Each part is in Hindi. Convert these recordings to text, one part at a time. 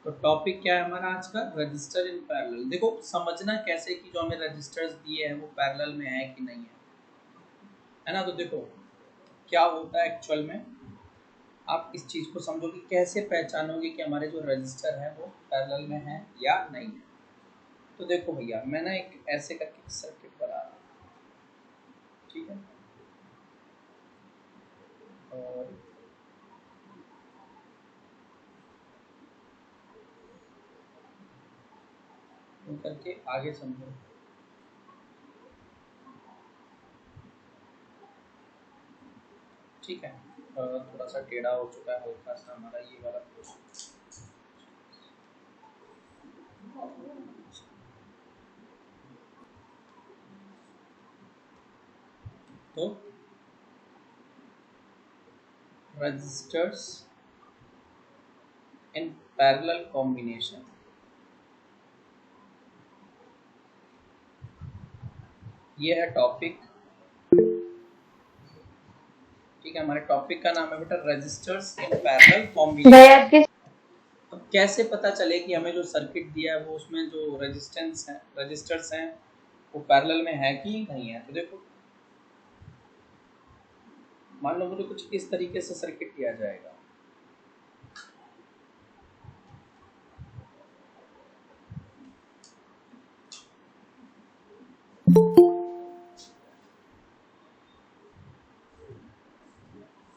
तो टॉपिक क्या है हमारा आज का, रजिस्टर इन पैरेलल। देखो समझना कैसे कि जो हमें रजिस्टर्स दिए हैं वो पैरेलल में है कि नहीं है ना। तो देखो क्या होता है एक्चुअल में, आप इस चीज़ को समझो कि कैसे पहचानोगे कि हमारे जो रजिस्टर है वो पैरेलल में है या नहीं है। तो देखो भैया मैं ना एक ऐसे करके सर्किट बना रहा हूँ, ठीक है, और यूँ करके आगे समझो। ठीक है, थोड़ा सा टेढ़ा हो चुका है हल्का सा हमारा ये वाला क्वेश्चन। तो रजिस्टर्स इन पैरेलल कॉम्बिनेशन, ये है टॉपिक। ठीक है, हमारे टॉपिक का नाम है बेटा रजिस्टर्स इन पैरेलल कॉम्बिनेशन। अब कैसे पता चले कि हमें जो सर्किट दिया है वो उसमें जो रजिस्टर्स हैं वो पैरेलल में है कि नहीं है। तो देखो मान लो मुझे कुछ इस तरीके से सर्किट दिया जाएगा,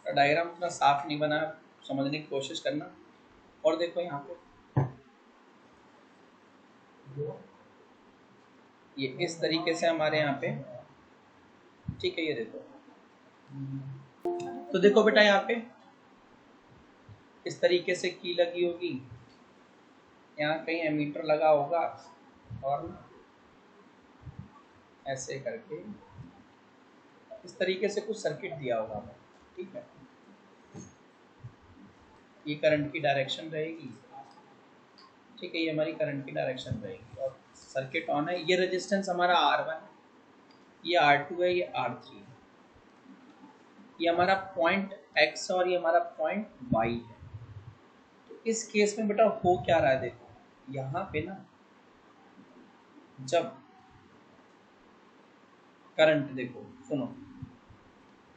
डायग्राम उतना साफ नहीं बना, समझने की कोशिश करना। और देखो यहाँ पे ये इस तरीके से हमारे यहाँ पे, ठीक है, ये देखो। तो देखो बेटा यहाँ पे इस तरीके से की लगी होगी, यहाँ कहीं एमीटर लगा होगा और ऐसे करके इस तरीके से कुछ सर्किट दिया होगा हमें। ठीक है, ये करंट की डायरेक्शन रहेगी। ठीक है, ये हमारी करंट की डायरेक्शन रहेगी और सर्किट ऑन है। ये रेजिस्टेंस हमारा R1 है, ये R2 है, ये R3 है, ये हमारा पॉइंट X और ये हमारा पॉइंट Y है। तो इस केस में बेटा हो क्या रहा है, देखो यहाँ पे ना जब करंट, देखो सुनो,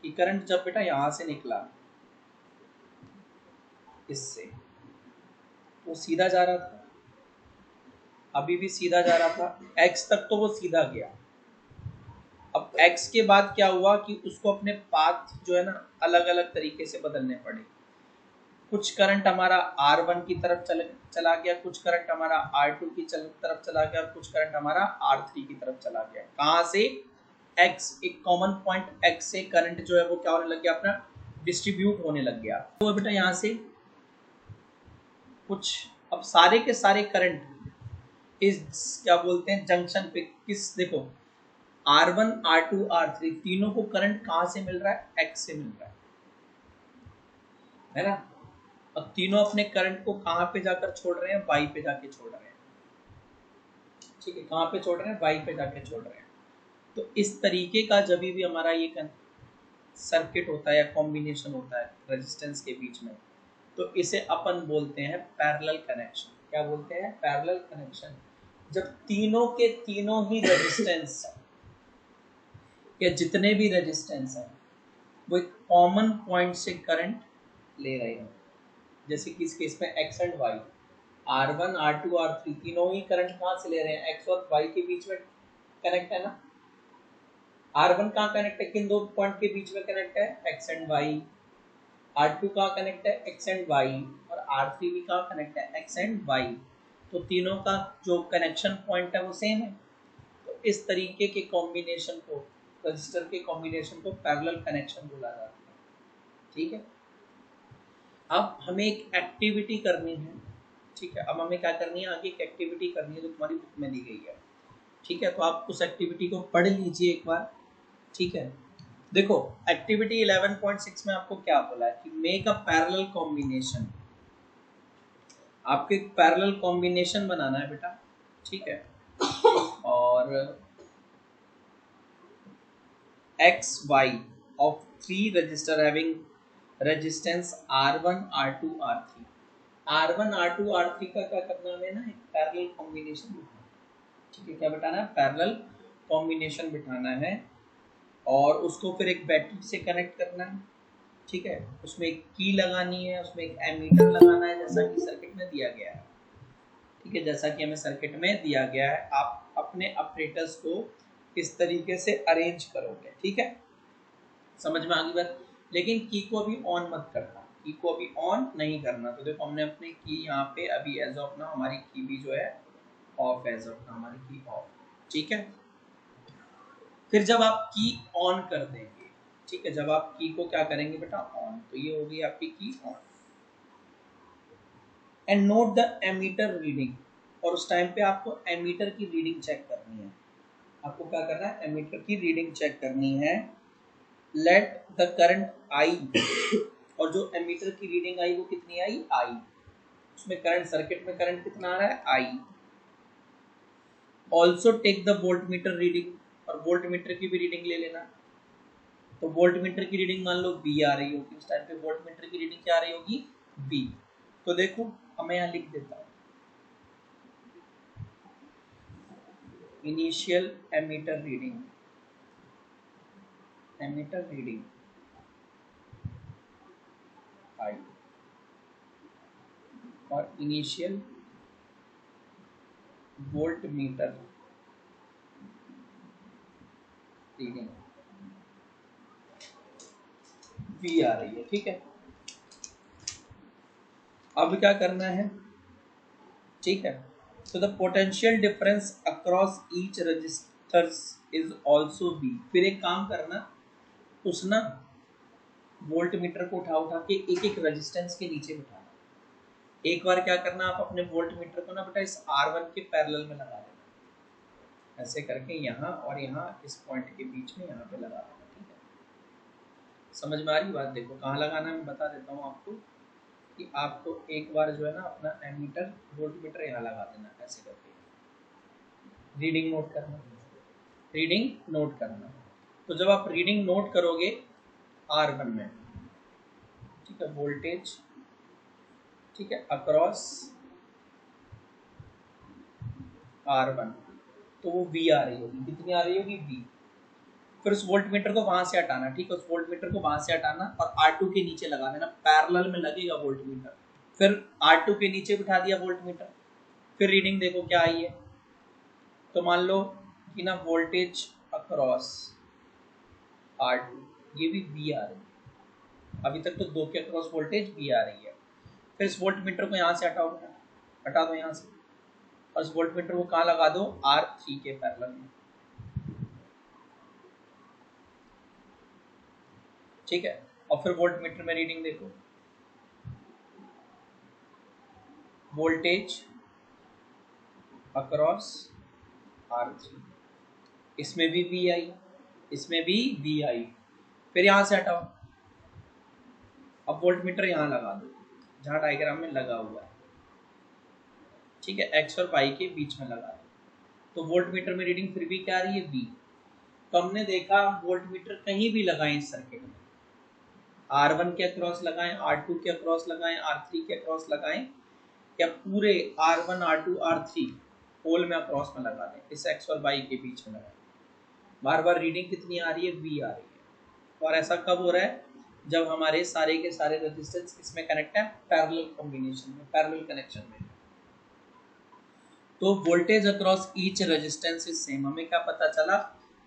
कि करंट जब बेटा यहाँ से निकला इससे, वो सीधा जा रहा था, अभी भी सीधा जा रहा था X तक, तो वो सीधा गया। अब X के बाद क्या हुआ कि उसको अपने पाथ जो है ना अलग अलग तरीके से बदलने पड़े। कुछ करंट हमारा R1 की तरफ चला गया, कुछ करंट हमारा R2 की तरफ चला गया और कुछ करंट हमारा R3 की तरफ चला गया। कहाँ से? X, एक कॉमन पॉइंट X से करंट जो है वो क्या होने लग गया, अपना डिस्ट्रीब्यूट होने लग गया। तो बेटा यहाँ से कुछ, अब सारे के सारे करंट इस क्या बोलते हैं जंक्शन पे किस, देखो R1 R2 R3 तीनों को करंट कहाँ से मिल रहा है, X से मिल रहा है ना। अब तीनों अपने करंट को कहाँ पे जाकर छोड़ रहे हैं, Y पे जाके छोड़ रहे हैं। ठीक है, कहाँ पे छोड़ रहे हैं, Y पे जाके छोड़ रहे हैं। तो इस तरीके का जब भी हमारा ये सर्किट होता है या कॉम्बिनेशन होता है रेजिस्टेंस के बीच में, तो इसे अपन बोलते हैं पैरेलल कनेक्शन। क्या बोलते हैं? Parallel connection. जब तीनों के तीनों ही रेजिस्टेंस या जितने भी रेजिस्टेंस हैं वो एक कॉमन पॉइंट से करंट ले रहे हो, जैसे कि इस केस में X and Y, R1 R2 R3 तीनों ही करंट कहाँ से ले रहे हैं, X और Y के बीच में कनेक्ट है ना। R1 कहाँ कनेक्ट है, किन दो पॉइंट के बीच में कनेक्ट है, X एंड Y। R2 कहाँ कनेक्ट है, X एंड Y। और R3 भी कहाँ कनेक्ट है, X एंड Y। तो तीनों का जो कनेक्शन पॉइंट है वो सेम है। तो इस तरीके के कॉम्बिनेशन को, रजिस्टर के कॉम्बिनेशन को पैरेलल कनेक्शन बोला जाता है। ठीक है, अब हमें एक एक्टिविटी करनी है। ठीक है, अब हमें क्या करनी है, आगे एक एक्टिविटी करनी है जो तुम्हारी बुक में दी गई है। ठीक है, तो आप उस एक्टिविटी को पढ़ लीजिए एक बार। ठीक है, देखो एक्टिविटी 11.6 में आपको क्या बोला है कि मेक अ पैरेलल कॉम्बिनेशन। आपको एक पैरेलल कॉम्बिनेशन बनाना है बेटा। ठीक है, और X Y of 3 resistor having resistance R1 R2 R3। R1 R2 R3 का क्या करना है ना, एक पैरेलल कॉम्बिनेशन बिठाना, ठीक है, क्या बिठाना है, पैरेलल कॉम्बिनेशन बिठाना है, और उसको फिर एक बैटरी से कनेक्ट करना है, ठीक है, उसमें एक की लगानी है, उसमें एक एमीटर लगाना है, जैसा कि सर्किट में दिया गया है, ठीक है, जैसा कि हमें सर्किट में दिया गया है। आप अपने ऑपरेटर्स को इस तरीके से अरेंज करोगे, ठीक है, समझ में आ गई बात। लेकिन की को अभी ऑन मत करना, की को अभी ऑन नहीं करना। तो देखो हमने अपनी की यहाँ पे अभी एज ऑफ ना, हमारी की भी जो है ऑफ, एज ऑफ ना हमारी की ऑफ, ठीक है। फिर जब आप की ऑन कर देंगे, ठीक है, जब आप की को क्या करेंगे बेटा, ऑन, तो ये हो गई आपकी key on. And note the ammeter reading, और उस टाइम पे आपको एमीटर की रीडिंग चेक करनी है। आपको क्या करना है, एमीटर की रीडिंग चेक करनी है। लेट द करंट आई, और जो एमीटर की रीडिंग आई वो कितनी आई, आई, उसमें करंट, सर्किट में करंट कितना आ रहा है, I. Also take the voltmeter reading, और वोल्ट मीटर की भी रीडिंग ले लेना। तो वोल्ट मीटर की रीडिंग मान लो बी आ रही होगी, उस टाइम पे वोल्ट मीटर की रीडिंग क्या आ रही होगी, बी। तो देखो मैं यहाँ लिख देता हूँ, initial ammeter reading, ammeter reading I, और initial voltmeter reading V आ रही है, ठीक है। अब क्या करना है, ठीक है, so the potential difference across each resistors is also V। फिर एक काम करना, उस ना वोल्ट मीटर को उठा उठा के एक एक रेजिस्टेंस के नीचे बिठाना। एक बार क्या करना, आप अपने वोल्ट मीटर को ना बेटा इस R1 के पैरेलल में लगा देना, ऐसे करके यहाँ और यहाँ इस पॉइंट के बीच में यहाँ पे लगा देना, ठीक है। समझ में आ रही बात, देखो कहाँ लगाना है मैं बता देता हूँ आपको, कि आपको एक बार जो है ना अपना एमीटर वोल्ट मीटर यहाँ लगा देना, ऐसे करके रीडिंग नोट करना, रीडिंग नोट करना। तो जब आप रीडिंग नोट करोगे R1 में, ठीक है, वोल्टेज, ठीक है, अक्रॉस R1, तो वो V आ रही होगी, कितनी आ रही होगी, V। फिर उस वोल्ट मीटर को वहां से हटाना, ठीक है, उस वोल्ट मीटर को वहां से हटाना और R2 के नीचे लगा देना, पैरेलल में लगेगा वोल्ट मीटर। फिर R2 के नीचे बिठा दिया वोल्ट मीटर, फिर रीडिंग देखो क्या आई है। तो मान लो कि ना वोल्टेज अक्रॉस R2, ये भी V आ रही है, अभी तक तो दो के अक्रॉस वोल्टेज V आ रही है। फिर इस वोल्ट मीटर को यहाँ से हटाओ, हटा दो यहाँ से, और इस वोल्ट मीटर को कहाँ लगा दो, R3 के पैरेलल में, ठीक है। और फिर वोल्ट मीटर में रीडिंग देखो, वोल्टेज अक्रॉस R3, इसमें भी V आई, इसमें भी V आई। फिर यहाँ से हटाओ, अब वोल्ट मीटर यहाँ लगा दो जहाँ डायग्राम में लगा हुआ है, ठीक है, एक्स और वाई के बीच में लगा दो। तो वोल्ट मीटर में रीडिंग फिर भी क्या आ रही है, V। तो हमने देखा वोल्ट मीटर कहीं भी लगाएं इस सर्किट में, R1 के अक्रॉस लगाएं, R2 के अक्रॉस लगाएं, R3 के अक्रॉस लगाएं, या पूरे R1 R2 R3 होल में अक्रॉस में लगा दें, इस एक्स और वाई के बीच में लगाएं, बार बार रीडिंग कितनी आ रही है, V आ रही है। और ऐसा कब हो रहा है, जब हमारे सारे के सारे रेजिस्टेंस किसमें कनेक्ट है, पैरेलल कॉम्बिनेशन में, पैरेलल कनेक्शन में। तो voltage across each resistance is same, हमें क्या पता चला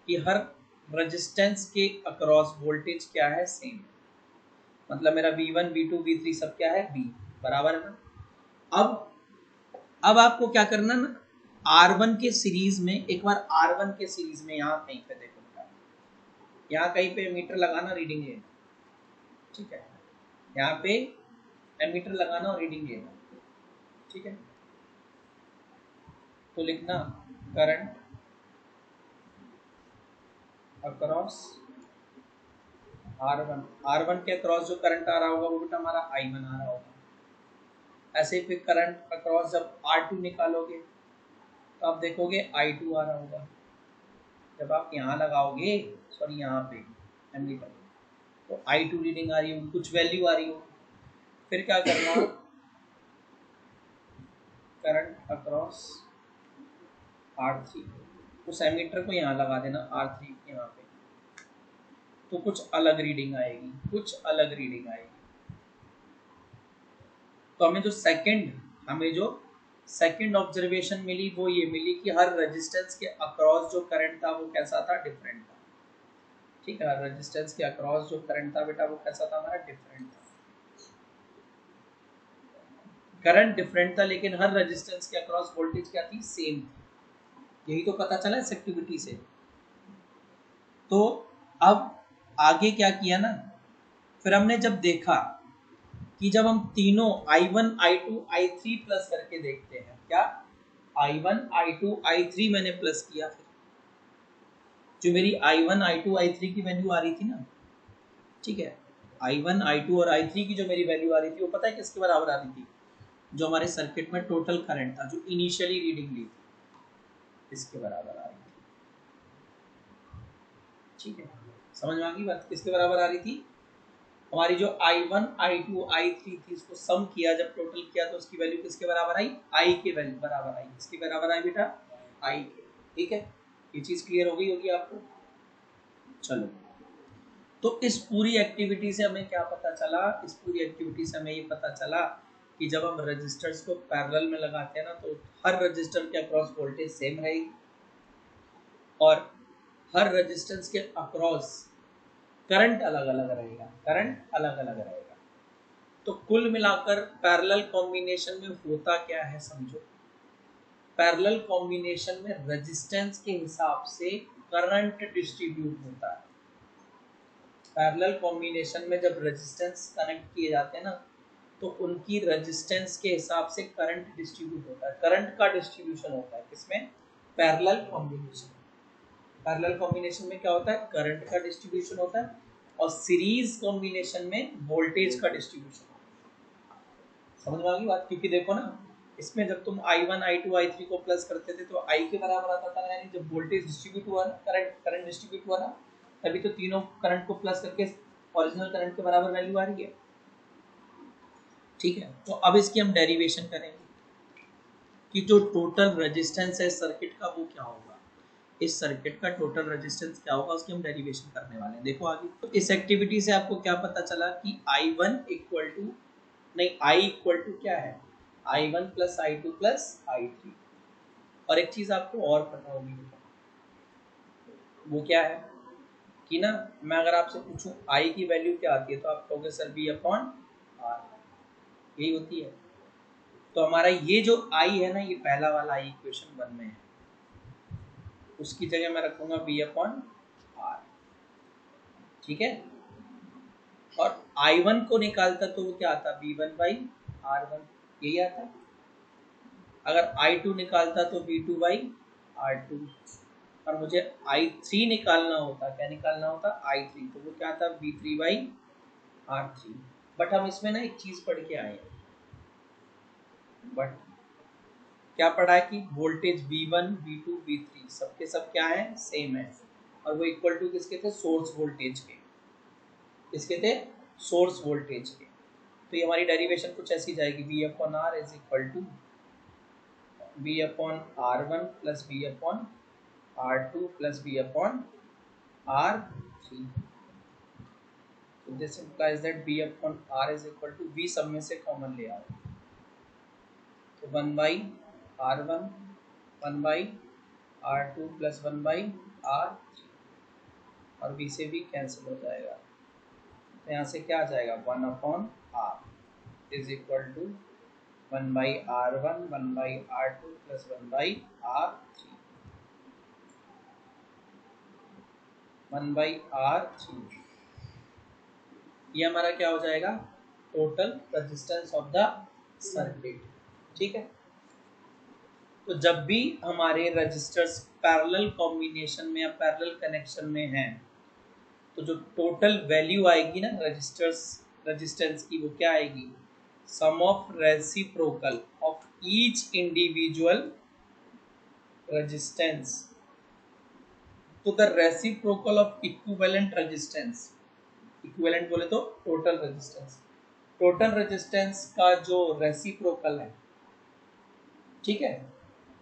कि हर रेजिस्टेंस के अक्रॉस वोल्टेज क्या है, सेम। मतलब मेरा V1 V2 V3 सब क्या है, V, बराबर है ना। अब आपको क्या करना ना, R1 के सीरीज में, एक बार R1 के सीरीज में यहाँ कहीं पे देखो, यहाँ कहीं पे एमीटर लगाना, रीडिंग लेना, ठीक है, यहाँ पे एमीटर लगाना और रीडिंग लेना, ठीक है। तो लिखना करंट अक्रॉस R1 के अक्रॉस जो करंट आ रहा होगा वो बेटा हमारा I1 आ रहा होगा। ऐसे ही फिर करंट अक्रॉस जब R2 निकालोगे तो आप देखोगे I2 आ रहा होगा। जब आप यहाँ लगाओगे, सॉरी यहाँ पे एमीटर, तो I2 रीडिंग आ रही होगी, कुछ वैल्यू आ रही होगी। फिर क्या करना, करंट अक्रॉस R3, उस एमीटर को यहाँ लगा देना R3 यहाँ पे, तो कुछ अलग रीडिंग आएगी, कुछ अलग रीडिंग आएगी। तो हमें जो सेकंड ऑब्जर्वेशन मिली वो ये मिली कि हर रेजिस्टेंस के अक्रॉस जो करंट था वो कैसा था, डिफरेंट था। ठीक है, हर रेजिस्टेंस के अक्रॉस जो करंट था बेटा वो कैसा था हमारा, डिफरेंट था। करंट डिफरेंट था लेकिन हर रेजिस्टेंस के अक्रॉस वोल्टेज क्या थी, सेम थी। यही तो पता चला इस एक्टिविटी से। तो अब आगे क्या किया ना, फिर हमने जब देखा कि जब हम तीनों I1 I2 I3 प्लस करके देखते हैं, क्या I1 I2 I3 मैंने प्लस किया, फिर जो मेरी I1 I2 I3 की वैल्यू आ रही थी ना, ठीक है, I1 I2 और I3 की जो मेरी वैल्यू आ रही थी वो पता है किसके बराबर आ रही थी, जो हमारे सर्किट में टोटल करंट था, जो इनिशियली रीडिंग ली थी, इसके बराबर आ रही थी। ठीक है, समझ में आ गई बात, किसके बराबर आ रही थी, हमारी जो I1 I2 I3 थी, इसको सम किया जब टोटल किया तो उसकी वैल्यू किसके बराबर आई, I के वैल्यू बराबर आई। किसके बराबर आई बेटा, I के। ठीक है, ये चीज क्लियर हो गई होगी आपको। चलो, तो इस पूरी एक्टिविटी से हमें क्या पता चला, इस पूरी एक्टिविटी से हमें ये पता चला कि जब हम रजिस्टर्स को पैरेलल में लगाते हैं ना, तो हर रजिस्टर के अक्रॉस वोल्टेज सेम रहेगी और हर रेजिस्टेंस के अक्रॉस करंट अलग अलग रहेगा, करंट अलग अलग रहेगा। तो कुल मिलाकर पैरेलल कॉम्बिनेशन में होता क्या है समझो, पैरेलल कॉम्बिनेशन में रेजिस्टेंस के हिसाब से करंट डिस्ट्रीब्यूट होता है। पैरेलल कॉम्बिनेशन में जब रेजिस्टेंस कनेक्ट किए जाते हैं ना, तो उनकी रेजिस्टेंस के हिसाब से करंट डिस्ट्रीब्यूट होता है, करंट का डिस्ट्रीब्यूशन होता है किसमें, पैरेलल कॉम्बिनेशन। पैरेलल कॉम्बिनेशन में क्या होता है, करंट का डिस्ट्रीब्यूशन होता है, और सीरीज कॉम्बिनेशन में वोल्टेज का डिस्ट्रीब्यूशन होता है। समझ में आ गई बात, क्योंकि देखो ना, इसमें जब तुम I1 I2 I3 को प्लस करते थे तो I के बराबर आता था, यानी जब वोल्टेज डिस्ट्रीब्यूट हुआ ना, करंट डिस्ट्रीब्यूट हुआ ना, तभी तो तीनों करंट को प्लस करके ओरिजिनल करंट के बराबर वैल्यू आ रही है। ठीक है, तो अब इसकी हम डेरिवेशन करेंगे कि जो टोटल रेजिस्टेंस है सर्किट का वो क्या होगा, इस सर्किट का टोटल रेजिस्टेंस क्या होगा उसकी हम डेरिवेशन करने वाले हैं। देखो आगे, तो इस एक्टिविटी से आपको क्या पता चला कि I1 इक्वल टू, नहीं, I इक्वल टू क्या है, I1 plus I2 plus I3। और एक चीज आपको और पता होगी, वो क्या है कि ना, मैं अगर आपसे पूछूं I की वैल्यू क्या आती है तो आप कहोगे सर B अपॉन R, यही होती है। तो हमारा ये जो I है ना, ये पहला वाला I इक्वेशन 1 में है, उसकी जगह मैं रखूंगा B अपॉन R। ठीक है, और I1 को निकालता तो वो क्या आता, V1 बाई R1, यही आता। अगर I2 निकालता तो V2 बाई R2, और मुझे I3 निकालना होता, क्या निकालना होता, I3, तो वो क्या आता, V3 बाई R3। बट हम इसमें ना एक चीज पढ़ के आए हैं, बट क्या पढ़ा है कि वोल्टेज V1 V2 V3 सबके सब क्या है, सेम है, और वो इक्वल टू किसके थे, सोर्स वोल्टेज के, किसके थे, सोर्स वोल्टेज के। तो ये हमारी डेरिवेशन कुछ ऐसी जाएगी, V upon R is equal to V upon R1 plus V upon R2 plus V upon R3। So this implies that V upon R is equal to, V सब में से कॉमन ले आओ, तो 1 by R1 1 by R2 plus 1 by R3, और V से भी कैंसिल हो जाएगा, तो यहाँ से क्या आ जाएगा, 1 upon R is equal to 1 by R1 1 by R2 plus 1 by R3, 1 by R3। ये हमारा क्या हो जाएगा, total resistance of the circuit. ठीक है, तो जब भी हमारे रजिस्टर्स पैरेलल कॉम्बिनेशन में या पैरेलल कनेक्शन में हैं, तो जो टोटल वैल्यू आएगी ना रेजिस्टेंस की, वो क्या आएगी, sum of reciprocal of each individual resistance to the reciprocal of equivalent resistance. Equivalent बोले तो टोटल रेजिस्टेंस, टोटल रेजिस्टेंस का जो रेसिप्रोकल है ठीक है,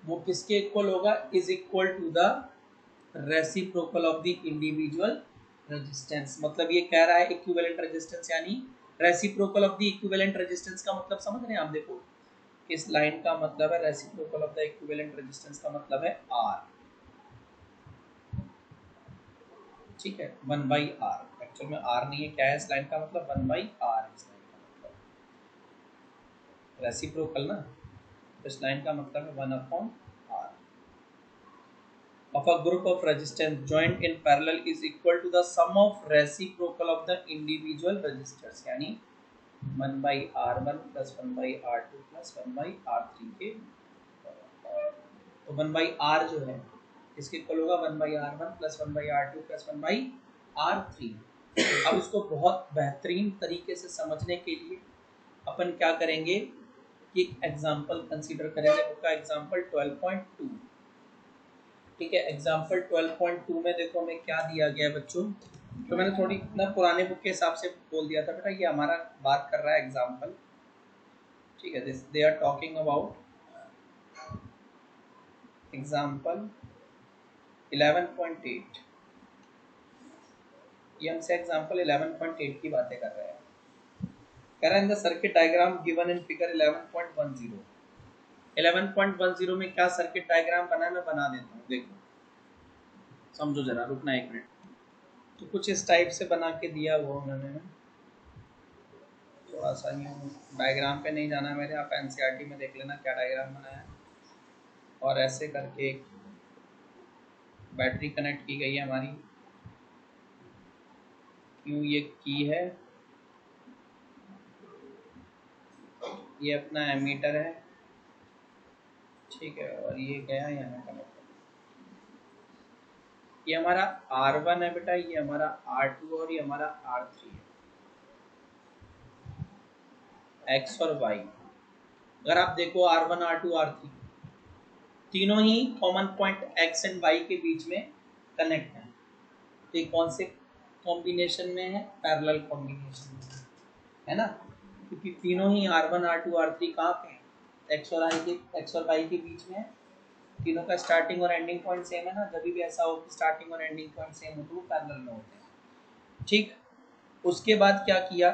वो किसके इक्वल होगा, is equal to the reciprocal of the individual resistance. मतलब ये कह रहा है इक्विवेलेंट रेजिस्टेंस यानी reciprocal of the equivalent resistance का मतलब समझ रहे हैं आप। देखो इस लाइन का मतलब है reciprocal of the equivalent resistance का मतलब है आर, ठीक है, 1/r। एक्चुअल में आर नहीं है, क्या है इस लाइन का मतलब, 1/r इस लाइन का मतलब रेसिप्रोकल ना, इस लाइन का मतलब है 1/r of a group of resistance joined in parallel is equal to the sum of reciprocal of the individual resistors, यानी 1/r1 plus 1/r2 plus 1/r3 के, तो 1/r जो है इसके इक्वल होगा 1/r1 plus 1/r2 plus 1/r3। अब इसको बहुत बेहतरीन तरीके से समझने के लिए अपन क्या करेंगे कि एग्जाम्पल कंसीडर करेंगे। बुक का एग्जाम्पल 12.2, ठीक है। एग्जाम्पल 12.2 में देखो हमें क्या दिया गया है बच्चों, तो मैंने थोड़ी ना पुराने बुक के हिसाब से बोल दिया था बेटा, ये हमारा बात कर रहा है एग्जाम्पल, ठीक है। This they are talking about example 11.8, ये हमसे एग्जाम्पल 11.8 की बातें कर रहे हैं। कह रहा है इन the circuit diagram given in figure 11.10, 11.10 में क्या सर्किट डायग्राम बना है मैं बना देता हूँ, देखो समझो जरा, रुकना एक मिनट। तो कुछ इस टाइप से बना के दिया हुआ उन्होंने, थोड़ा सा डायग्राम पे नहीं जाना मेरे, आप एनसीईआरटी में देख लेना क्या डायग्राम बनाया है। और ऐसे करके एक बैटरी कनेक्ट की गई है हमारी, क्यों ये की है, ये अपना एमीटर है, ठीक है, और ये गया यहाँ कनेक्ट। ये हमारा R1 है बेटा, ये हमारा R2 और ये हमारा R3 है, X और Y। अगर आप देखो R1 R2 R3 तीनों ही common point X and Y के बीच में कनेक्ट है, तो ये कौन से कॉम्बिनेशन में है, पैरेलल कॉम्बिनेशन में है ना, क्योंकि तीनों ही R1 R2 R3 कहाँ पे है, X और Y के बीच में है। तीनों का स्टार्टिंग और एंडिंग पॉइंट सेम है ना, जब भी ऐसा हो कि स्टार्टिंग और एंडिंग पॉइंट सेम हो तो वो पैरेलल में होते हैं, ठीक। उसके बाद क्या किया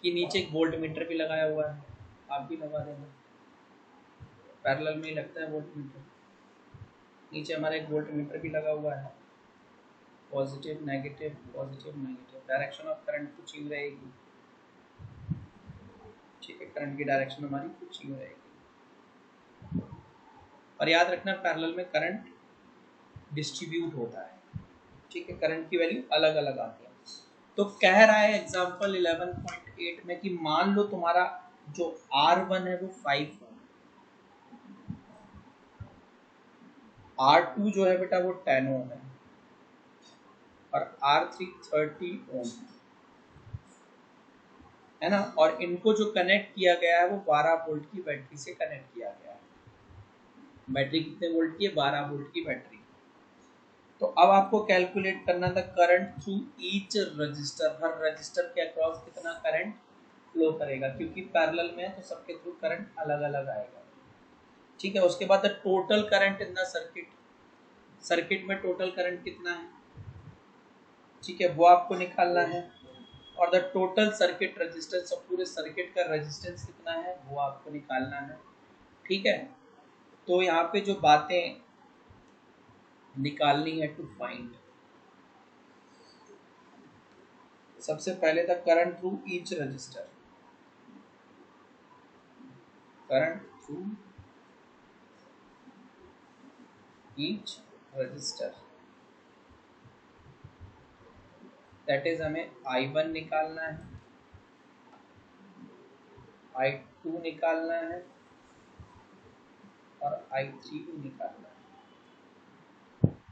कि नीचे एक वोल्ट मीटर भी लगाया हुआ है, आप भी लगा देंगे, पैरेलल में ही लगता है वोल्ट मीटर। नीचे हमारा एक वोल्ट मीटर भी लगा हुआ है, positive negative, direction of current कुछ यूँ रहेगी, ठीक है, करंट की डायरेक्शन हमारी कुछ यूँ रहेगी। और याद रखना पैरेलल में करंट डिस्ट्रीब्यूट होता है, ठीक है, करंट की वैल्यू अलग अलग आती है। तो कह रहा है एग्जांपल 11.8 में कि मान लो तुम्हारा जो R1 है वो 5 ओम, R2 जो है बेटा वो 10 ओम है और R3 30 ओम है ना, और इनको जो कनेक्ट किया गया है वो 12 वोल्ट की बैटरी से कनेक्ट किया गया है। बैटरी कितने वोल्ट की है, 12 वोल्ट की बैटरी। तो अब आपको कैलकुलेट करना था करंट थ्रू ईच रजिस्टर, हर रजिस्टर के अक्रॉस कितना करंट फ्लो करेगा, क्योंकि पैरेलल में है तो सबके थ्रू करंट अलग अलग आएगा, ठीक है। उसके बाद total current in the circuit, circuit में टोटल करंट कितना है, ठीक है, वो आपको निकालना है। और द टोटल सर्किट रेजिस्टेंस, पूरे सर्किट का रेजिस्टेंस कितना है वो आपको निकालना है, ठीक है। तो यहाँ पे जो बातें निकालनी है टू फाइंड, सबसे पहले the current through each resistor, current through each resistor, that is हमें I1 निकालना है, I2 निकालना है और I3 भी निकालना है।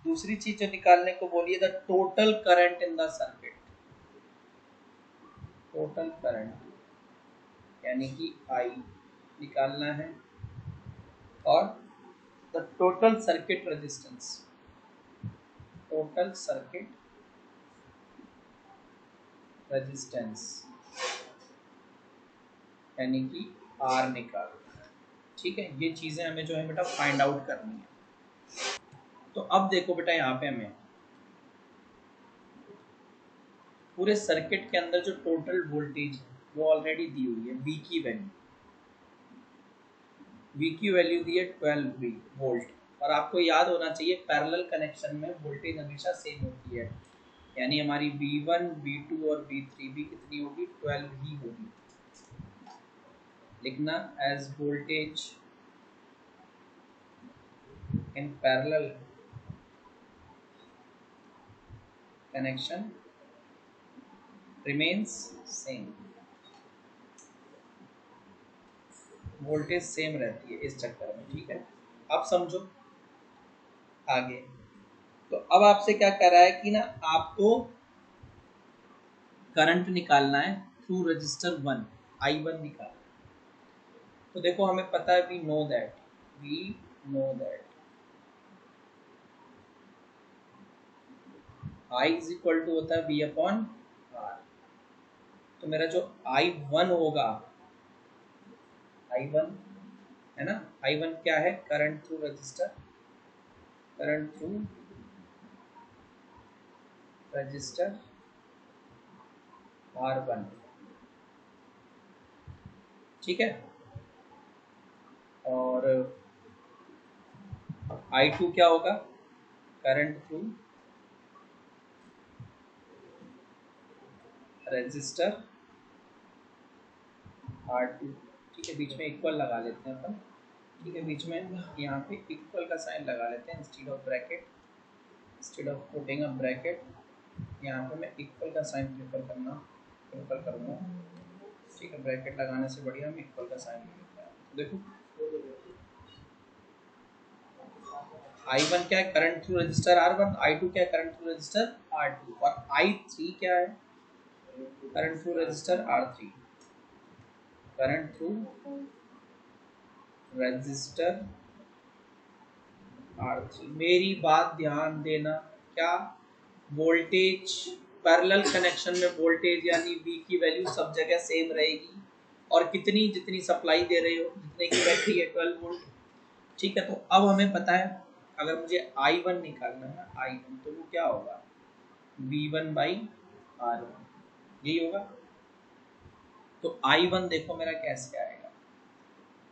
दूसरी चीज जो निकालने को बोलिए the total current in the circuit, total current यानी कि I निकालना है और the total circuit resistance, total circuit resistance यानी कि R निकालना है, ठीक है, ये चीजें हमें जो है बेटा फाइंड आउट करनी है। तो अब देखो बेटा, यहाँ पे हमें पूरे सर्किट के अंदर जो टोटल वोल्टेज है वो ऑलरेडी दी हुई है। वी की वैल्यू दी है 12 वोल्ट। और आपको याद होना चाहिए पैरेलल कनेक्शन में वोल्टेज हमेशा सेम होती है, यानी हमारी V1, V2 और V3 भी कितनी होगी, 12 ही होगी। लिखना as voltage in parallel connection remains same, voltage same रहती है इस चक्कर में। ठीक है, अब समझो आगे। तो अब आपसे क्या कर रहा है कि ना आपको करंट निकालना है थ्रू रजिस्टर 1, I1 निकालना है। तो देखो हमें पता है, we know that I is equal to होता है V अपॉन R। तो मेरा जो I1 होगा, I1 है ना, I1 क्या है, करंट थ्रू रजिस्टर, R1। ठीक है, और I2 क्या होगा, करंट थ्रू रजिस्टर R2। ठीक है, बीच में इक्वल लगा लेते हैं अपन। ठीक है, बीच में यहाँ पे इक्वल का साइन लगा लेते हैं instead of bracket, instead of putting a bracket. यहाँ पे मैं इक्वल का साइन प्रेफर करूँगा। ठीक है, ब्रैकेट लगाने से बढ़िया हम इक्वल का साइन लेते हैं। तो देखो I1 क्या है, current through register R1, I2 क्या है, करंट थ्रू रजिस्टर R2, और I3 क्या है, current through register R3। Current through register R3। मेरी बात ध्यान देना, क्या वोल्टेज पैरेलल कनेक्शन में वोल्टेज यानी V की वैल्यू सब जगह सेम रहेगी, और जितनी सप्लाई दे रहे हो, जितने की बैटरी है 12 वोल्ट। ठीक है, तो अब हमें पता है अगर मुझे I1 निकालना है, I1 तो वो क्या होगा, V1 बाई R1, यही होगा। तो I1 देखो मेरा कैसे आएगा,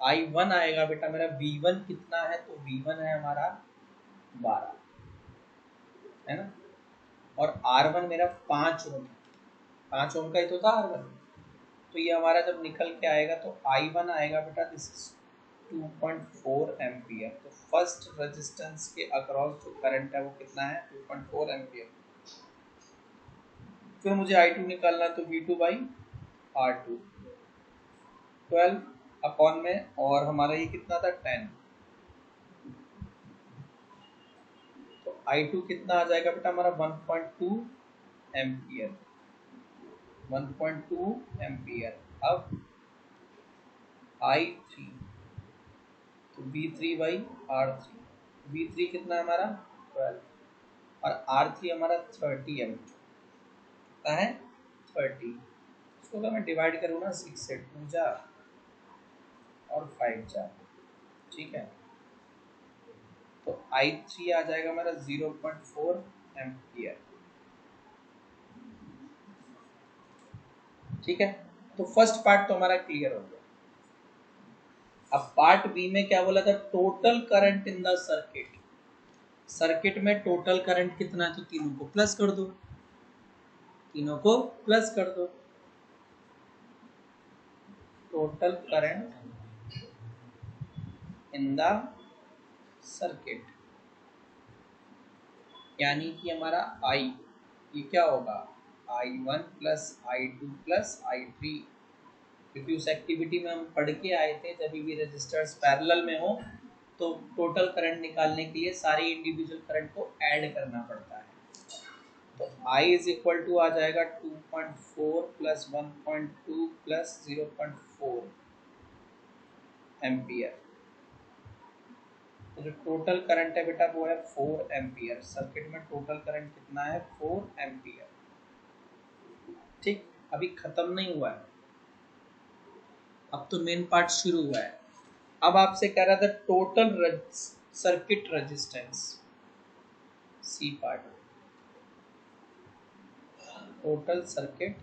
I1 आएगा बेटा मेरा, V1 कितना है, तो V1 है हमारा 12, है ना, और R1 मेरा 5 ओम, 5 ओम का ही तो था R1। तो ये हमारा जब निकल के आएगा तो I1 आएगा बेटा, दिस इज 2.4 एम्पियर। तो फर्स्ट रेजिस्टेंस के अक्रॉस जो करंट है वो कितना है, 2.4 एम्पियर। फिर मुझे I2 निकालना है, तो V2 बाई R2, 12 अपॉन में, और हमारा ये कितना था, 10। तो I2 कितना आ जाएगा बेटा हमारा, 1.2 एम्पियर, 1.2 एम्पियर। अब I3 तो V3 बाई R3, V3 कितना है हमारा 12, और R3 हमारा 30 एम्पियर है, 30। इसको अगर मैं डिवाइड करूँ ना 6 से, 2 जा और 5 जा, ठीक है, तो I3 आ जाएगा हमारा 0.4 एम्पियर। ठीक है, तो फर्स्ट पार्ट तो हमारा क्लियर हो गया। अब पार्ट बी में क्या बोला था, total current in the circuit. Circuit में टोटल करंट कितना है, तो तीनों को प्लस कर दो, total current in the circuit, यानी कि हमारा I ये क्या होगा, I1 plus I2 plus I3। क्योंकि उस एक्टिविटी में हम पढ़ के आए थे, जब भी रजिस्टर्स पैरेलल में हो तो टोटल करंट निकालने के लिए सारे इंडिविजुअल करंट को ऐड करना पड़ता है। तो I इज इक्वल टू आ जाएगा 2.4 प्लस 1.2 प्लस 0.4 एम्पियर। तो जो टोटल करंट है बेटा वो है 4 एम्पियर। सर्किट में टोटल करंट कितना है, 4 एम्पियर। ठीक, अभी खत्म नहीं हुआ है, अब तो मेन पार्ट शुरू हुआ है। अब आपसे कह रहा था total circuit resistance, C part, total circuit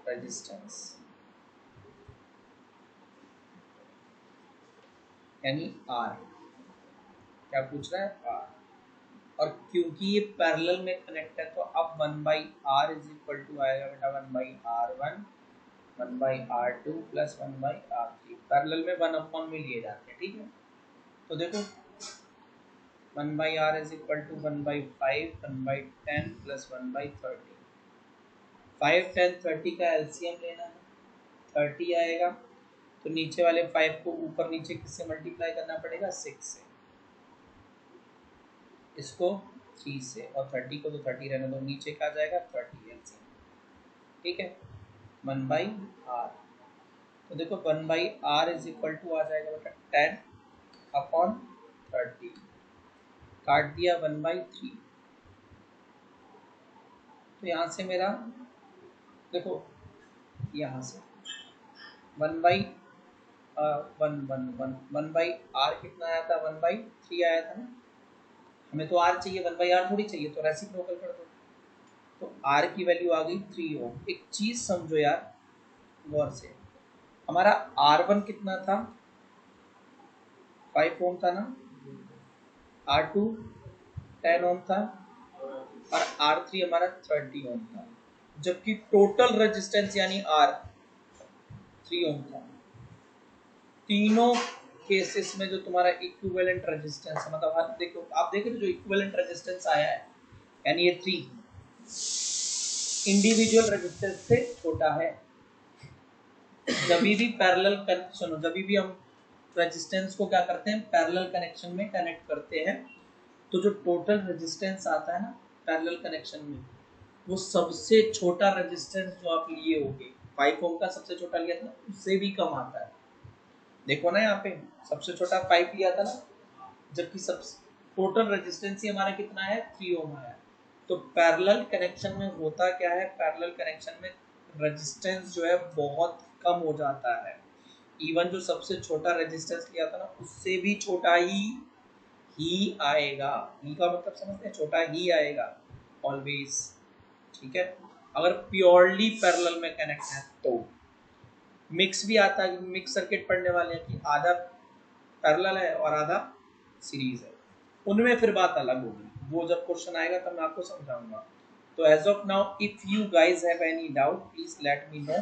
resistance यानी आर, क्या पूछ रहा है, आर। और क्योंकि ये पैरेलल में कनेक्ट है तो अब 1/r इज इक्वल टू आएगा बेटा 1/r1 1/r2 plus 1/r3। Parallel में 1 में लिए जाते हैं, ठीक है। तो देखो 1/r is equal to 1/5 1/10 plus 1/30। 5 10 30 का एलसीएम लेना है, 30 आएगा। तो नीचे वाले 5 को ऊपर नीचे किससे मल्टीप्लाई करना पड़ेगा, 6 से, इसको 3 से, और 30 को तो 30 रहने दो, नीचे का आ जाएगा 30 एलसीएम, ठीक है। 1/r, तो देखो 1/r इज इक्वल टू आ जाएगा बेटा 10/30, काट दिया 1/3। तो यहाँ से मेरा देखो, यहाँ से 1/r कितना आया था, 1/3 आया था ना। हमें तो r चाहिए, 1/r थोड़ी चाहिए, तो रेसिप्रोकल कर दो। तो r की वैल्यू आ गई 3 ओम। एक चीज समझो यार गौर से, हमारा R1 कितना था, 5 ओम था ना, R2 10 ओम था, और R3 हमारा 30 ओम था, जबकि टोटल रेजिस्टेंस यानी R 3 ओम था। तीनों केसेस में जो तुम्हारा इक्विवेलेंट रेजिस्टेंस है, मतलब आप देखो, आप देख रहे हो जो इक्विवेलेंट रेजिस्टेंस आया है, यानी ये 3 इंडिविजुअल रेजिस्टेंस से छोटा है। जब भी पैरेलल कनेक्शन हो, जब भी हम रेजिस्टेंस को क्या करते हैं, पैरेलल कनेक्शन में कनेक्ट करते हैं, तो जो टोटल रेजिस्टेंस आता है ना पैरेलल कनेक्शन में, वो सबसे छोटा रेजिस्टेंस जो आप लिए होंगे, 5 ओम का सबसे छोटा लिया था, उससे भी कम आता है। देखो ना यहाँ पे सबसे छोटा 5 लिया था ना, जबकि सब टोटल रेजिस्टेंस ही हमारा कितना है, 3 ओम आया। तो पैरेलल कनेक्शन में होता क्या है, पैरेलल कनेक्शन में रेजिस्टेंस जो है बहुत कम हो जाता है। इवन जो सबसे छोटा रेजिस्टेंस लिया था ना, उससे भी छोटा ही आएगा। ही का मतलब समझते हैं, छोटा ही आएगा ऑलवेज, ठीक है। अगर प्योरली पैरेलल में कनेक्ट है तो मिक्स भी आता है, मिक्स सर्किट पढ़ने वाले हैं कि आधा पैरेलल है और आधा सीरीज है, उनमें फिर बात अलग होगी, वो जब क्वेश्चन आएगा तब मैं आपको समझाऊंगा। तो as of now if you guys have any doubt please let me know.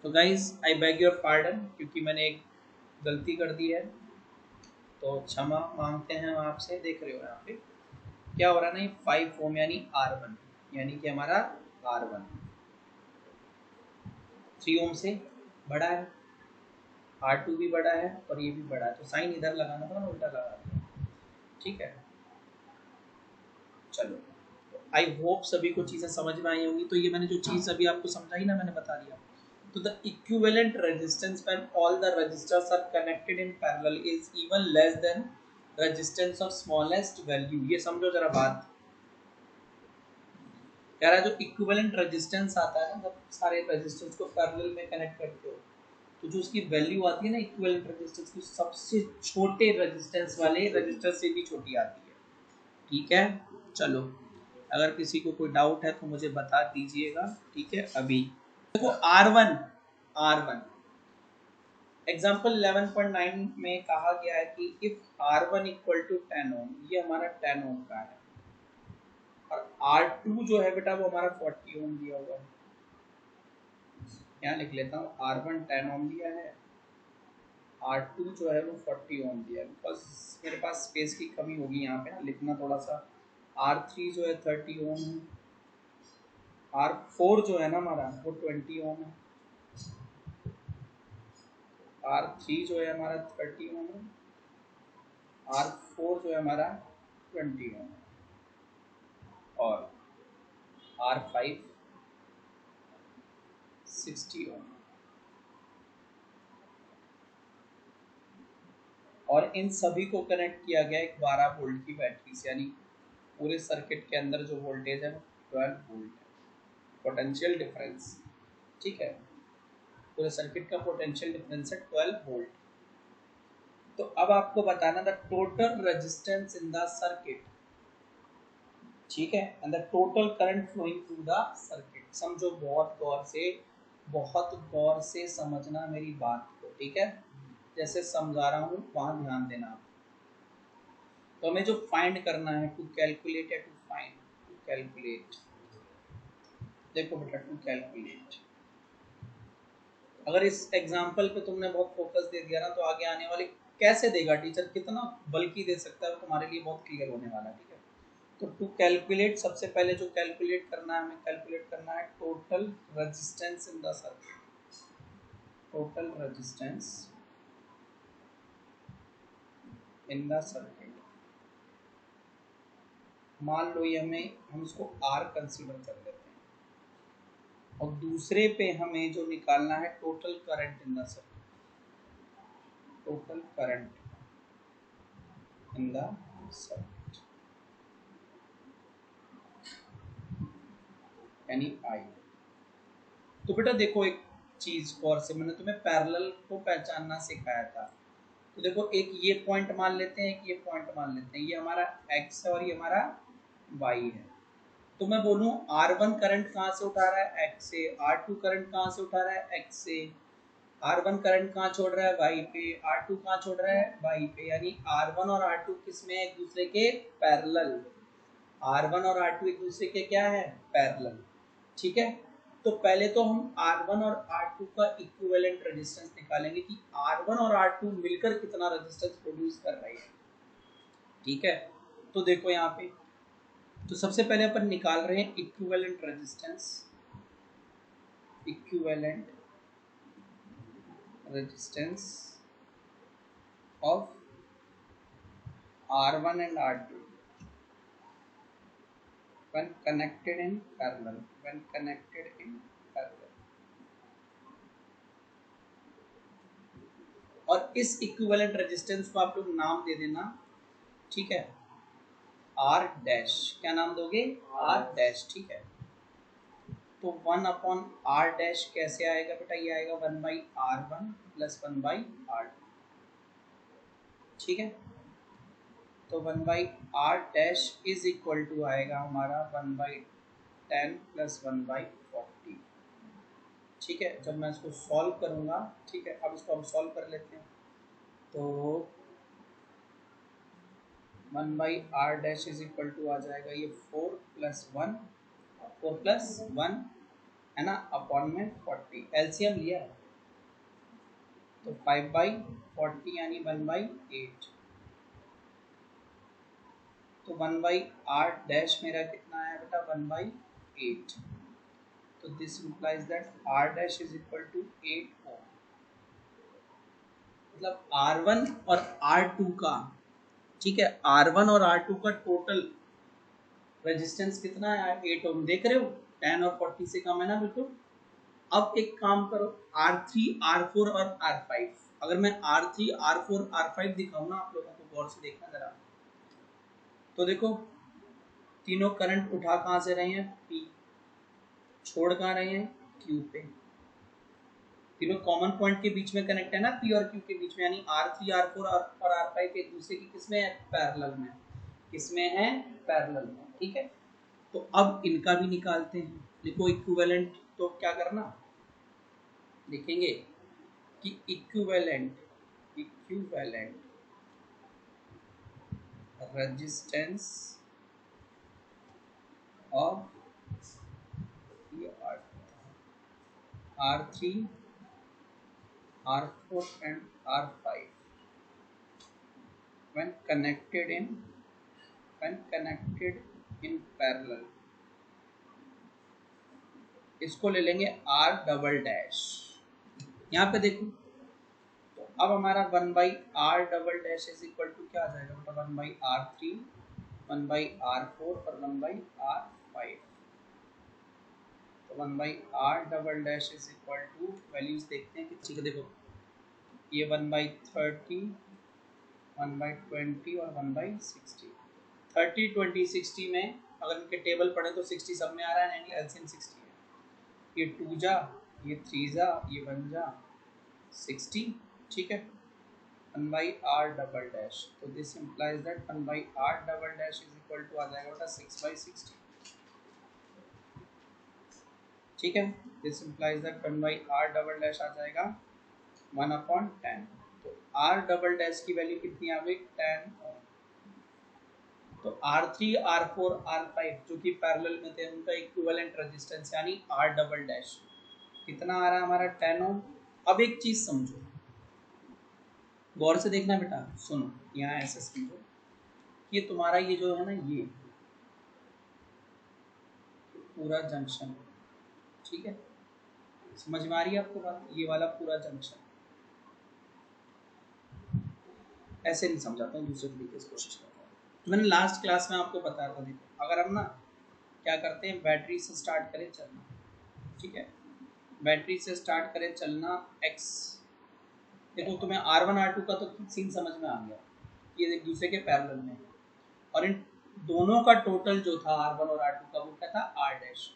तो guys I beg your pardon, क्योंकि मैंने एक गलती कर दी है, तो क्षमा मांगते हैं आपसे। देख रहे हो यहाँ पे क्या हो रहा है ना, 5 ओम यानी R1, यानी कि हमारा R1 3 ओम से बड़ा है, R2 भी बड़ा है और ये भी बड़ा है, तो साइन इधर लगाना था ना, उल्टा लगा दिया, ठीक है। चलो, आई होप सभी को चीज़ें समझ में आई होंगी। तो ये मैंने जो चीज़ अभी आपको समझाई ना, मैंने बता दिया। तो the equivalent resistance when all the resistors are connected in parallel is even less than resistance of smallest value. ये समझो जरा बात, कह रहा है जो इक्विवेलेंट रेजिस्टेंस आता है ना, जब सारे रेजिस्टेंस को पैरेलल में कनेक्ट करते हो, तो जो उसकी वैल्यू आती है ना इक्विवेलेंट रेजिस्टेंस की, सबसे छोटे रेजिस्टेंस वाले रेजिस्टर से भी छोटी आती है, ठीक है। चलो, अगर किसी को कोई डाउट है तो मुझे बता दीजिएगा, ठीक है। अभी देखो R1 एग्जाम्पल 11.9 में कहा गया है कि इफ R1 इक्वल टू 10 ओम, ये हमारा 10 ओम का है, और R2 जो है बेटा वो हमारा 40 ओम दिया हुआ है। यहाँ लिख लेता हूँ, R1 10 ओम दिया है, R2 जो है वो 40 ओम दिया है। बस मेरे पास स्पेस की कमी होगी यहाँ पे ना, लिखना थोड़ा सा। R3 जो है 30 ओम है, R4 जो है ना हमारा वो 20 ओम है, R3 जो है हमारा 30 ओम है, R4 जो है हमारा 20 ओम है, और R5 60 ओम। और इन सभी को कनेक्ट किया गया एक 12 वोल्ट की बैटरी से, यानी पूरे सर्किट के अंदर जो वोल्टेज है वो 12 वोल्ट है, पोटेंशियल डिफरेंस, ठीक है। पूरे सर्किट का पोटेंशियल डिफरेंस है 12 वोल्ट। तो अब आपको बताना the total resistance in the circuit, ठीक है, and the total current flowing through the circuit. समझो, बहुत गौर से समझना मेरी बात को, ठीक है, जैसे समझा रहा हूँ वहां ध्यान देना। तो हमें जो फाइंड करना है, टू कैलकुलेट या टू फाइंड, टू कैलकुलेट, देखो बेटा, टू कैलकुलेट। अगर इस एग्जाम्पल पे तुमने बहुत फोकस दे दिया ना, तो आगे आने वाले कैसे देगा टीचर, कितना बल्कि दे सकता है, वो तुम्हारे लिए बहुत क्लियर होने वाला है, ठीक है। तो टू कैलकुलेट, सबसे पहले जो कैलकुलेट करना है, हमें कैलकुलेट करना है total resistance in the circuit, total resistance in the circuit. मान लो ये हम इसको R कंसीडर कर लेते हैं, और दूसरे पे हमें जो निकालना है total current in the circuit, total current in the circuit यानी I। तो बेटा देखो, एक चीज और से मैंने तुम्हें पैरेलल को पहचानना सिखाया था। तो देखो, एक ये पॉइंट मान लेते हैं, एक ये पॉइंट मान लेते हैं, ये हमारा x है और ये हमारा y है। तो मैं बोलूं R1 करंट कहाँ से उठा रहा है, x से, R2 करंट कहाँ से उठा रहा है, x से, R1 करंट कहाँ छोड़ रहा है, y पे, R2 कहाँ छोड़ रहा है, y पे। यानी R1 और R2 किसमें है, एक दूसरे के पैरेलल। R1 और R2 एक दूसरे के क्या है, पैरेलल, ठीक है। तो पहले तो हम R1 और R2 का इक्विवेलेंट रेजिस्टेंस निकालेंगे कि R1 और R2 मिलकर कितना रेजिस्टेंस प्रोड्यूस कर रहे हैं, ठीक है। तो देखो यहाँ पे, तो सबसे पहले अपन निकाल रहे हैं equivalent resistance, equivalent resistance of R1 and R2 when connected in parallel, when connected in parallel। और इस इक्विवेलेंट रेजिस्टेंस को आप लोग नाम दे देना, ठीक है, R डैश। क्या नाम दोगे, R डैश, ठीक है। तो 1 अपॉन R डैश कैसे आएगा बेटा, ये आएगा 1/R1 प्लस 1/R2, ठीक है। तो 1/R dash is equal to आएगा हमारा 1/10 प्लस 1/40, ठीक है। जब मैं इसको सॉल्व करूंगा, ठीक है, अब इसको हम सॉल्व कर लेते हैं। तो 1/R dash is equal to आ जाएगा ये 4 प्लस 1, 4 प्लस 1 है ना, अपॉन में 40, एलसीएम लिया है, तो 5/40 यानी 1/8। तो 1/R डैश मेरा कितना है बेटा, 1/8। तो this implies that R dash is equal to 8 ohm। मतलब R1 और R2 का, ठीक है, R1 और R2 का टोटल रेजिस्टेंस कितना है, 8 ओम। देख रहे हो 10 और 40 से कम है ना, बिल्कुल। अब एक काम करो, R3, R4 और R5। अगर मैं R3, R4, R5 दिखाऊं ना आप लोगों को, गौर से देखना जरा। तो देखो, तीनों करंट उठा कहाँ से रहे हैं, P, छोड़ कहाँ रहे हैं, Q पे। तीनों कॉमन पॉइंट के बीच में कनेक्ट है ना, P और Q के बीच में, यानी R3, R4 और R5 एक दूसरे की किसमें है, पैरेलल में। किसमें है, पैरेलल में, ठीक है। तो अब इनका भी निकालते हैं। देखो इक्विवेलेंट, तो क्या करना, लिखेंगे कि equivalent resistance of R3, R4 and R5 when connected in parallel, इसको ले लेंगे R डबल डैश। यहाँ पे देखो, तो अब हमारा 1/R double dash is equal to क्या आ जाएगा बेटा, 1/R3, 1/R4 और 1/R5। तो 1/R double dash is equal to, values देखते हैं कि, ठीक है, देखो ये 1/30, 1/20 और 1/60। 30, 20, 60 में अगर इनके टेबल पढ़े तो 60 सब में आ रहा है, यानी एलसीएम 60 है। ये 2 जा ये 3 जा, ये 1 जा 60, ठीक है, 1/r डबल डैश। तो this implies that 1/r double dash is equal to आ जाएगा बेटा 6/60, ठीक है। This implies that 1/r double dash आ जाएगा 1/10। तो r डबल डैश की वैल्यू कितनी आ गई 10 ओम। तो R3, R4, R5 जो कि पैरेलल में थे उनका इक्विवेलेंट रेजिस्टेंस यानी R डबल डैश कितना आ रहा है हमारा 10 ओम। अब एक चीज समझो, गौर से देखना बेटा, सुनो यहाँ ऐसे समझो, ये तुम्हारा ये जो है ना ये पूरा जंक्शन, ठीक है, समझ में आ रही है आपको बात, ये वाला पूरा जंक्शन। ऐसे नहीं समझाता हूँ, दूसरे तरीके से कोशिश करता हूँ। मैंने लास्ट क्लास में आपको बताया था, देखो अगर हम ना क्या करते हैं, बैटरी से स्टार्ट करें चलना, ठीक है, बैटरी से स्टार्ट करें चलना x, देखो तुम्हें R1 R2 का तो सीन समझ में आ गया, ये एक दूसरे के पैरेलल में, और इन दोनों का टोटल जो था R1 और R2 का वो क्या था R डैश।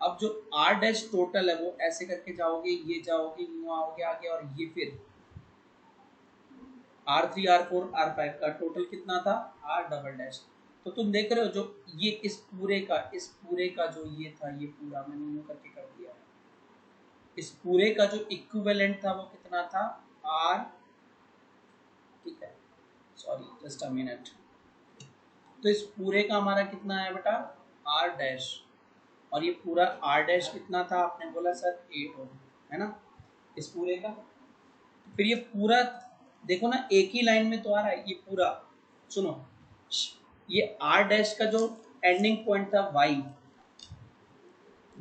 अब जो R डैश टोटल है वो ऐसे करके जाओगे, ये जाओगे, यूं आओगे आगे, और ये फिर R3, R4, R5 का टोटल कितना था R डबल डैश। तो तुम देख रहे हो जो ये इस पूरे का जो ये था, ये पूरा मैंने यूं करके कर दिया है, इस पूरे का जो इक्विवेलेंट था वो कितना था R, ठीक है, सॉरी जस्ट अ मिनट। तो इस पूरे का हमारा कितना है बेटा R डैश, और ये पूरा R डैश कितना था, आपने बोला सर 8 ओम, है ना, इस पूरे का। फिर ये पूरा देखो ना एक ही लाइन में तो आ रहा है, ये पूरा सुनो, ये R डैश का जो एंडिंग पॉइंट था Y,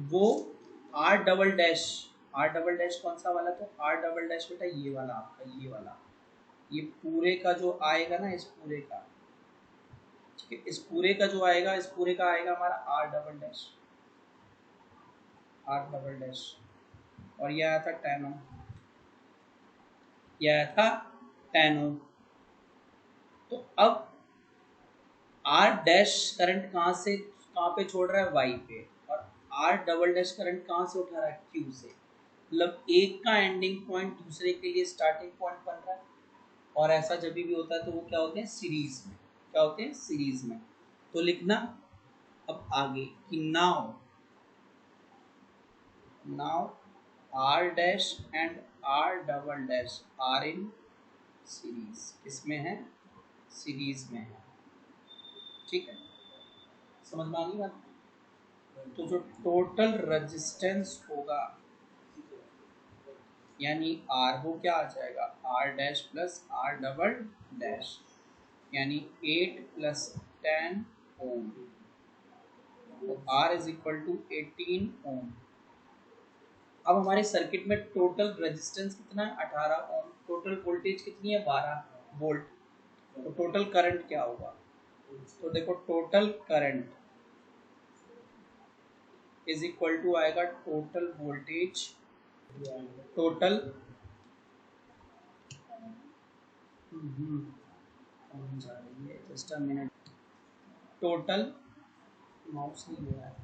वो R डबल डैश कौन सा वाला, तो R डबल डैश बेटा ये वाला आपका, ये वाला, ये पूरे का जो आएगा ना, इस पूरे का, ठीक है, इस पूरे का जो आएगा, इस पूरे का आएगा हमारा R डबल डैश, और ये आया था 10 ओम, ये आया था 10 ओम। तो अब R डैश करंट कहाँ से कहाँ पे छोड़ रहा है Y पे, और R डबल डैश करंट कहाँ से उठा रहा है Q से, मतलब एक का एंडिंग पॉइंट दूसरे के लिए स्टार्टिंग पॉइंट बन रहा है। और ऐसा जब भी होता है तो वो क्या होते हैं सीरीज में, क्या होते हैं सीरीज में। तो लिखना अब आगे कि now R dash and R double dash are in series, किसमें है, सीरीज में है, ठीक है, समझ में आ गई बात। तो जो टोटल रेजिस्टेंस होगा यानी R, वो क्या आ जाएगा R dash plus R double dash, यानी 8 प्लस 10 ओम, तो R इज इक्वल टू 18 ओम। अब हमारे सर्किट में टोटल रेजिस्टेंस कितना है 18 ओम, टोटल वोल्टेज कितनी है 12 वोल्ट, तो टोटल करंट क्या होगा, तो देखो total current is equal to आएगा total voltage, total just a minute, total mouse नहीं हो रहा है,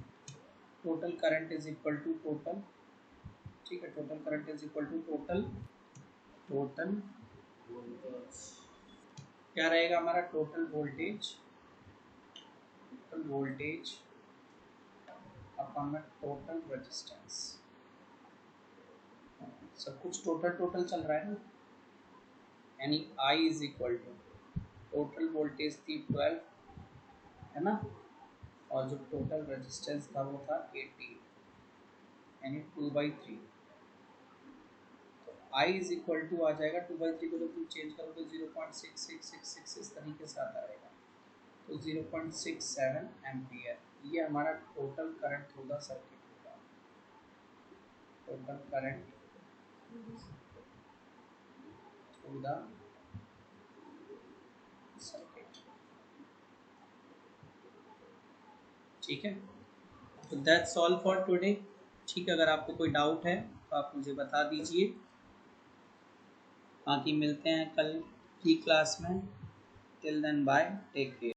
total current is equal to total, ठीक है, total current is equal to total क्या रहेगा हमारा टोटल वोल्टेज अपॉन में टोटल रेजिस्टेंस, सब कुछ टोटल चल रहा है ना, यानी I is equal to total voltage थी 12, है ना, और जो टोटल रेजिस्टेंस था वो था 18, यानी 2/3। तो I इज इक्वल टू आ जाएगा 2/3 को जब तुम चेंज करोगे 0.6666 इस तरीके से आता रहेगा, तो 0.67 एम्पियर, ये हमारा टोटल करंट होगा सर्किट का, total current through the circuit, ठीक है। तो दैट्स ऑल फॉर टुडे, ठीक है, अगर आपको कोई डाउट है तो आप मुझे बता दीजिए, बाकी मिलते हैं कल की क्लास में, till then bye, take care.